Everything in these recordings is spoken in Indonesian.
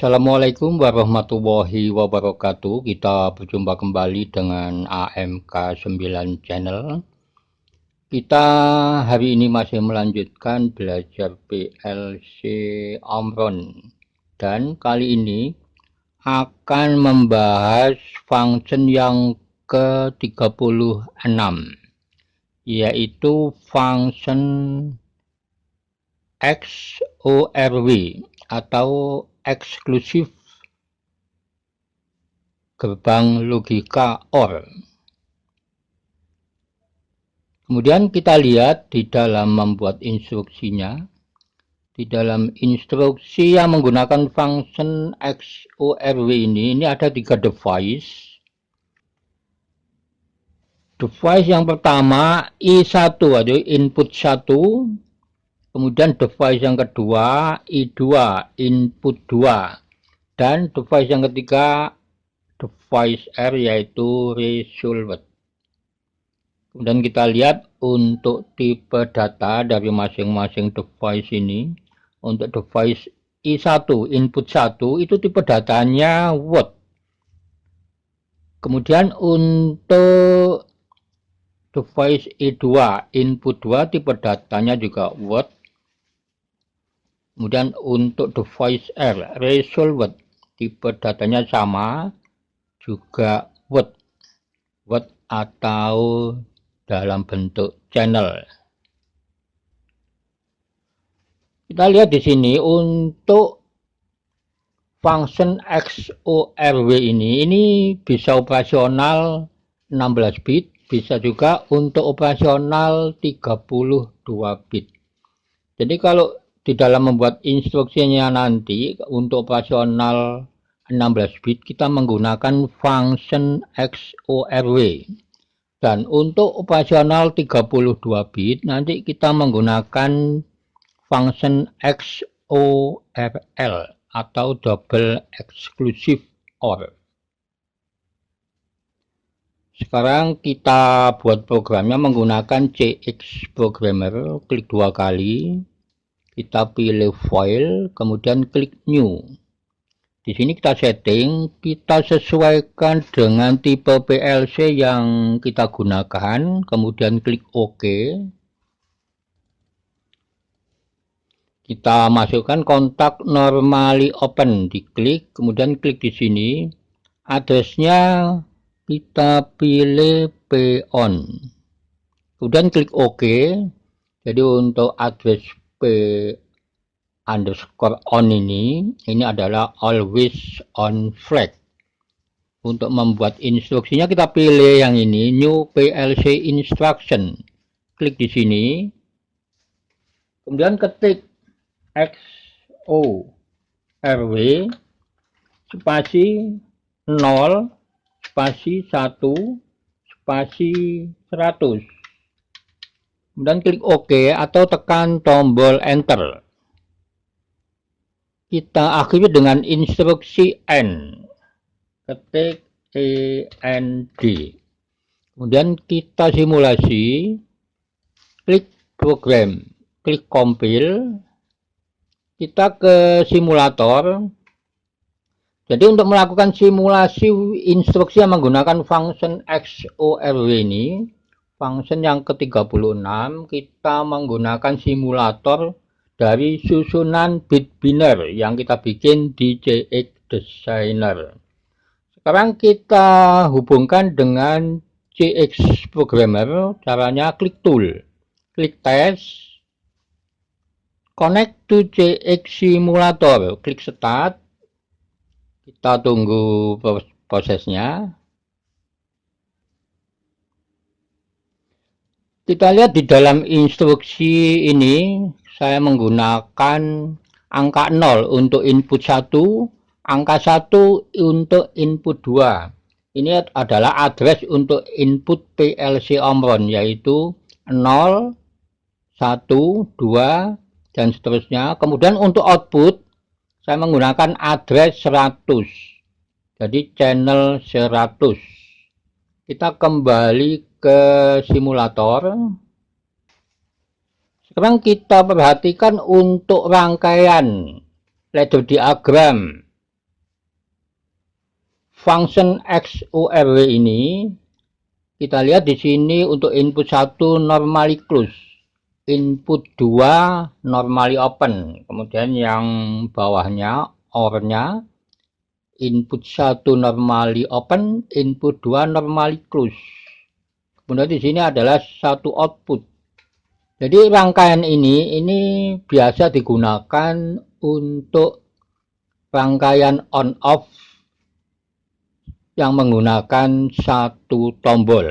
Assalamualaikum warahmatullahi wabarakatuh. Kita berjumpa kembali dengan AMK 9 Channel. Kita hari ini masih melanjutkan belajar PLC Omron. Dan kali ini akan membahas function yang ke-36, yaitu function XORW atau eksklusif gerbang logika OR. Kemudian kita lihat di dalam membuat instruksinya. Di dalam instruksi yang menggunakan function XORW ini ada 3 device. Device yang pertama I1 atau input 1. Kemudian device yang kedua I2 input 2, dan device yang ketiga device R yaitu resolved. Kemudian kita lihat untuk tipe data dari masing-masing device ini. Untuk device I1 input 1 itu tipe datanya Word. Kemudian untuk device I2 input 2 tipe datanya juga Word. Kemudian untuk device R resolved tipe datanya sama, juga Word atau dalam bentuk channel. Kita lihat di sini untuk function XORW ini bisa operasional 16 bit, bisa juga untuk operasional 32 bit. Jadi kalau di dalam membuat instruksinya nanti untuk operasional 16 bit kita menggunakan function XORW, dan untuk operasional 32 bit nanti kita menggunakan function XORL atau double exclusive OR. Sekarang kita buat programnya menggunakan CX Programmer. Klik 2 kali. Kita pilih file, kemudian klik new. Di sini kita setting, kita sesuaikan dengan tipe PLC yang kita gunakan, kemudian klik OK. Kita masukkan kontak normally open, diklik, kemudian klik di sini. Addressnya kita pilih PON. Kemudian klik OK. Jadi untuk address P_on ini adalah always on flag. Untuk membuat instruksinya kita pilih yang ini, new PLC instruction. Klik di sini. Kemudian ketik XORW spasi 0 spasi 1 spasi 100. Kemudian klik OK atau tekan tombol enter. Kita akhiri dengan instruksi N. Ketik END. Kemudian kita simulasi. Klik program. Klik compile. Kita ke simulator. Jadi untuk melakukan simulasi instruksi yang menggunakan function XORW ini, function yang ke-36, kita menggunakan simulator dari susunan bit biner yang kita bikin di CX Designer. Sekarang kita hubungkan dengan CX Programmer. Caranya klik tool, klik test, connect to CX Simulator, klik start. Kita tunggu prosesnya. Kita lihat di dalam instruksi ini saya menggunakan angka 0 untuk input 1, angka 1 untuk input 2. Ini adalah address untuk input PLC Omron, yaitu 0, 1, 2, dan seterusnya. Kemudian untuk output saya menggunakan address 100. Jadi channel 100. Kita kembali ke simulator. Sekarang kita perhatikan untuk rangkaian ladder diagram function XORW ini kita lihat di sini untuk input 1 normally close, input 2 normally open, kemudian yang bawahnya OR-nya input 1 normally open, input 2 normally close. Kemudian di sini adalah satu output. Jadi rangkaian ini biasa digunakan untuk rangkaian on off yang menggunakan satu tombol.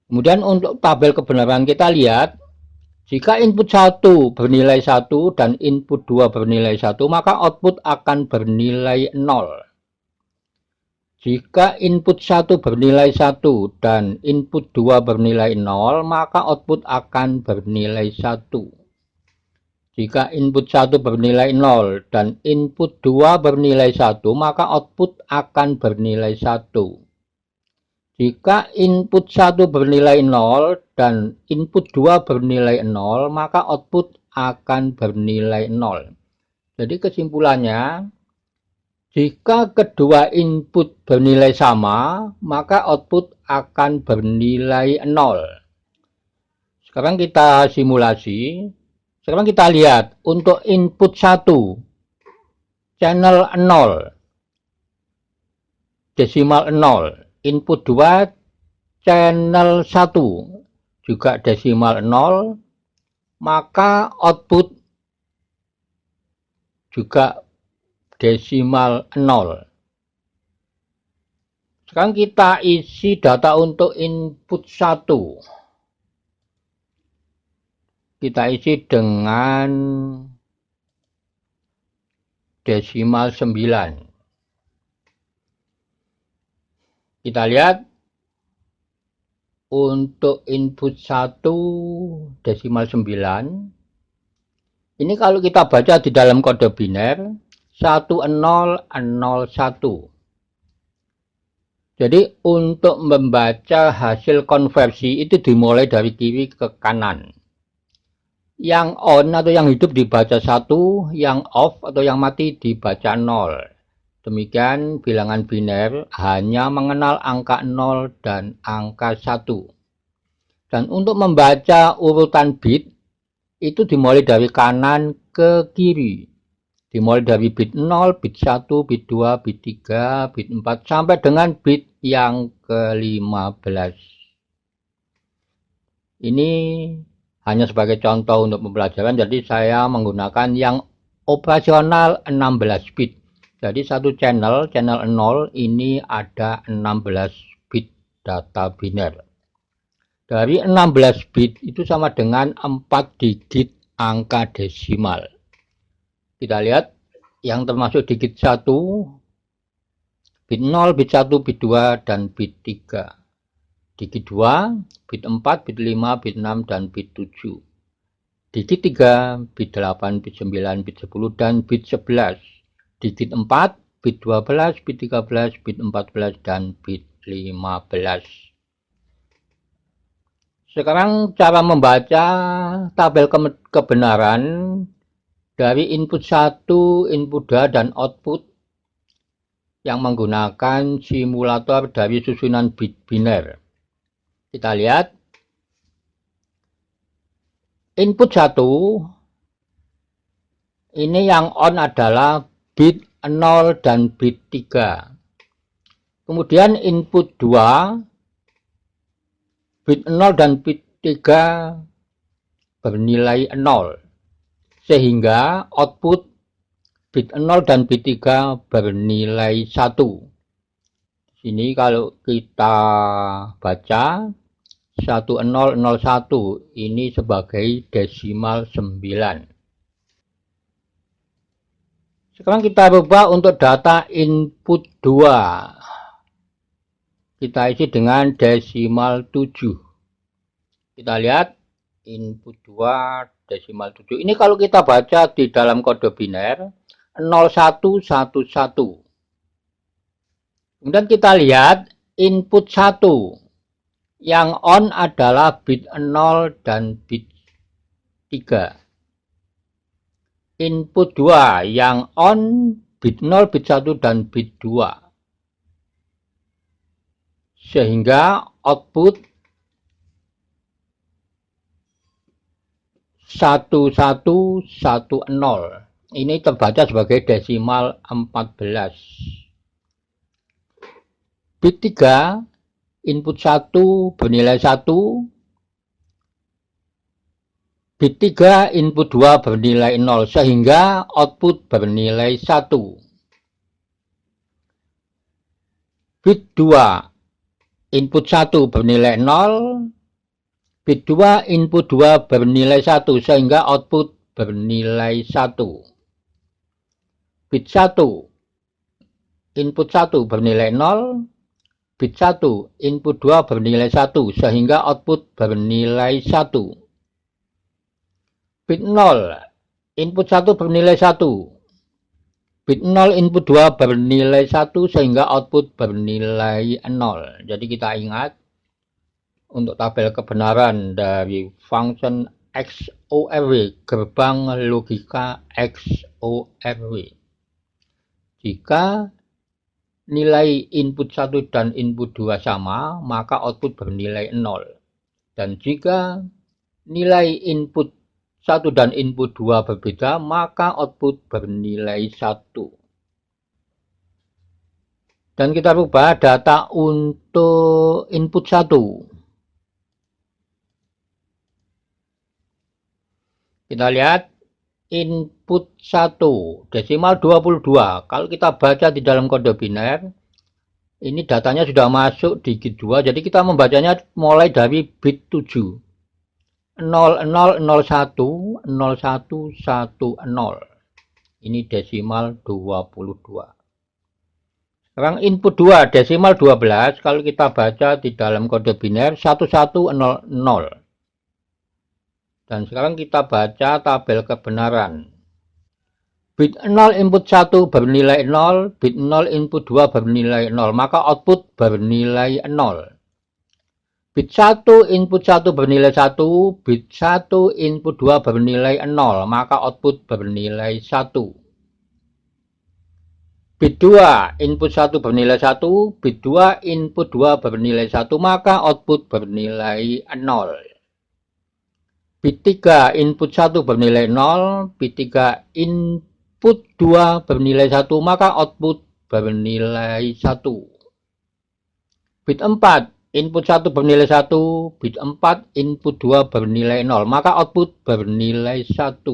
Kemudian untuk tabel kebenaran kita lihat, jika input 1 bernilai 1 dan input 2 bernilai 1, maka output akan bernilai 0. Jika input 1 bernilai 1 dan input 2 bernilai 0, maka output akan bernilai 1. Jika input 1 bernilai 0 dan input 2 bernilai 1, maka output akan bernilai 1. Jika input 1 bernilai 0 dan input 2 bernilai 0, maka output akan bernilai 0. Jadi kesimpulannya, jika kedua input bernilai sama, maka output akan bernilai 0. Sekarang kita simulasi. Sekarang kita lihat untuk input 1 channel 0 desimal 0, input 2 channel 1 juga desimal 0, maka output juga desimal 0. Sekarang kita isi data untuk input 1. Kita isi dengan desimal 9. Kita lihat untuk input 1 desimal 9. Ini kalau kita baca di dalam kode biner 1001. Jadi untuk membaca hasil konversi itu dimulai dari kiri ke kanan. Yang on atau yang hidup dibaca 1, yang off atau yang mati dibaca 0. Demikian bilangan biner hanya mengenal angka 0 dan angka 1. Dan untuk membaca urutan bit itu dimulai dari kanan ke kiri. Dimulai dari bit 0, bit 1, bit 2, bit 3, bit 4 sampai dengan bit yang ke-15. Ini hanya sebagai contoh untuk pembelajaran, jadi saya menggunakan yang operasional 16 bit. Jadi satu channel 0 ini ada 16 bit data biner. Dari 16 bit itu sama dengan 4 digit angka desimal. Kita lihat yang termasuk digit 1, bit 0, bit 1, bit 2, dan bit 3. Digit 2, bit 4, bit 5, bit 6, dan bit 7. Digit 3, bit 8, bit 9, bit 10, dan bit 11. Digit 4, bit 12, bit 13, bit 14, dan bit 15. Sekarang cara membaca tabel kebenaran dari input 1, input 2, dan output yang menggunakan simulator dari susunan bit biner. Kita lihat input 1 ini yang on adalah bit 0 dan bit 3. Kemudian input 2 bit 0 dan bit 3 bernilai 0. Sehingga output bit 0 dan bit 3 bernilai 1. Ini kalau kita baca 1001 ini sebagai desimal 9. Sekarang kita rubah untuk data input 2. Kita isi dengan desimal 7. Kita lihat input 2 desimal 7. Ini kalau kita baca di dalam kode biner 0111. Kemudian kita lihat input 1. Yang on adalah bit 0 dan bit 3. Input 2 yang on bit 0, bit 1, dan bit 2. sehingga output 1110 ini terbaca sebagai desimal 14. Bit 3 input 1 bernilai 1, bit 3 input 2 bernilai 0 sehingga output bernilai 1. Bit 2 input 1 bernilai 0, bit 2 input 2 bernilai 1 sehingga output bernilai 1. Bit 1 input 1 bernilai 0, bit 1 input 2 bernilai 1 sehingga output bernilai 1. Bit 0 input 1 bernilai 1, bit 0 input 2 bernilai 1 sehingga output bernilai 0. Jadi kita ingat untuk tabel kebenaran dari function XORW, gerbang logika XORW. Jika nilai input 1 dan input 2 sama, maka output bernilai 0. Dan jika nilai input 1 dan input 2 berbeda, maka output bernilai 1. Dan kita rubah data untuk input 1. Kita lihat input 1 desimal 22. Kalau kita baca di dalam kode biner, ini datanya sudah masuk digit 2, jadi kita membacanya mulai dari bit 7. 0001 0110. Ini desimal 22. Sekarang input 2 desimal 12, kalau kita baca di dalam kode biner 1100. Dan sekarang kita baca tabel kebenaran. Bit 0 input 1 bernilai 0, bit 0 input 2 bernilai 0, maka output bernilai 0. Bit 1 input 1 bernilai 1, bit 1 input 2 bernilai 0, maka output bernilai 1. Bit 2 input 1 bernilai 1, bit 2 input 2 bernilai 1, maka output bernilai 0. Bit 3 input 1 bernilai 0, bit 3 input 2 bernilai 1, maka output bernilai 1. Bit 4 input 1 bernilai 1, bit 4 input 2 bernilai 0, maka output bernilai 1.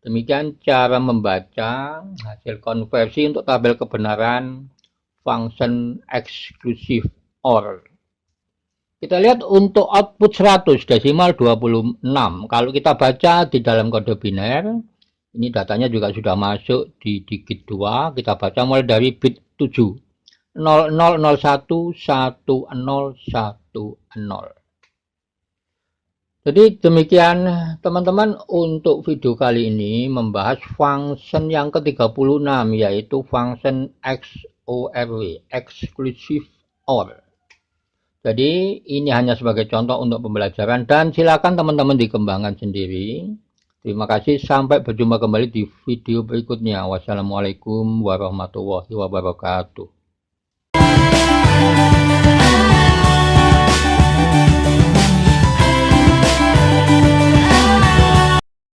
Demikian cara membaca hasil konversi untuk tabel kebenaran function exclusive OR. Kita lihat untuk output 100 desimal 26. Kalau kita baca di dalam kode biner, ini datanya juga sudah masuk di digit 2. Kita baca mulai dari bit 7. 0001 1010. Jadi demikian teman-teman untuk video kali ini membahas function yang ke-36, yaitu function XORW, exclusive OR. Jadi ini hanya sebagai contoh untuk pembelajaran dan silakan teman-teman dikembangkan sendiri. Terima kasih, sampai berjumpa kembali di video berikutnya. Wassalamualaikum warahmatullahi wabarakatuh.